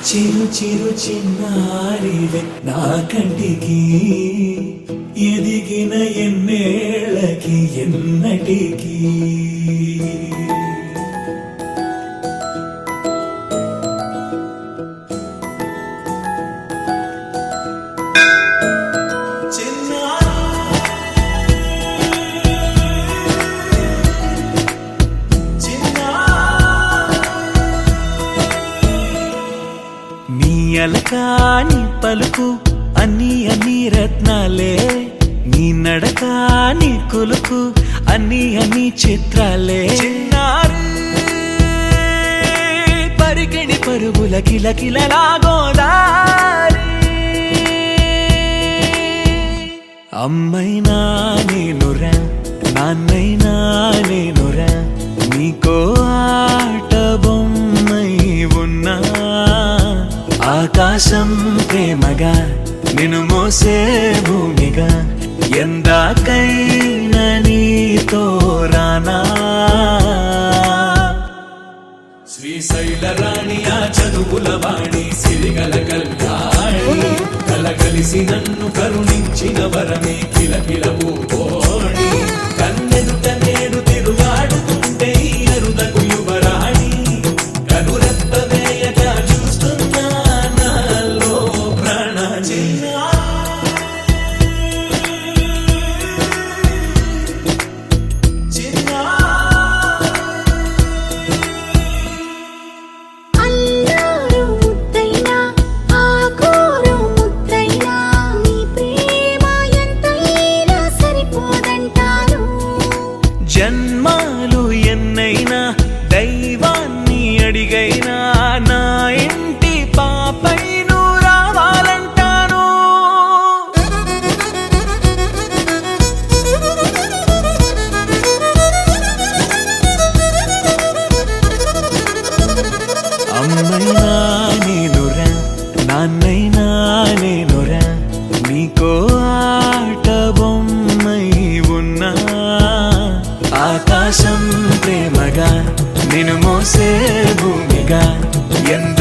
చిరు చిరు చిన్నారివే నా కంటికి ఎదిగిన ఎన్నేళ్ళకి ఎన్నటికి అలకాని పలుకు అన్ని అన్ని రత్నాలే నీ నడకాని కులుకు అన్ని అన్ని చిత్రాలే పరికిణి పరుగుల కిలకిలలాగోదారి అమ్మైనా నేనురా నాన్నైనా నేనురా నీకో ఆట బొమ్మై ఉన్నా ఆకాశం ప్రేమగా నిన్ను మోసే భూమిగా ఎందాకైనా నీతో రానా శ్రీశైల రాణి ఆ చదువుల వాణి సిరిగల కల్యాణి కలగలిసి నన్ను కరుణించిన వరమే కిలకిల పూకోణి కన్నెదుట నేడు తిరుగాడుతుంటే అరుదకు యువరాణి కనురెప్ప వేయక చూస్తున్నా నాలో ప్రాణ జన్మాలు ఎన్నైనా దైవాన్ని అడిగైనా నా ఇంటి పాపై నువ్వు రావాలంటాను అమ్మైనా నేనురా నాన్నైనా నేనురా నీకో ఆట బొమ్మై ఉన్నా ఆకాశం ప్రేమగా నిన్ను మోసే భూమిగా ఎంత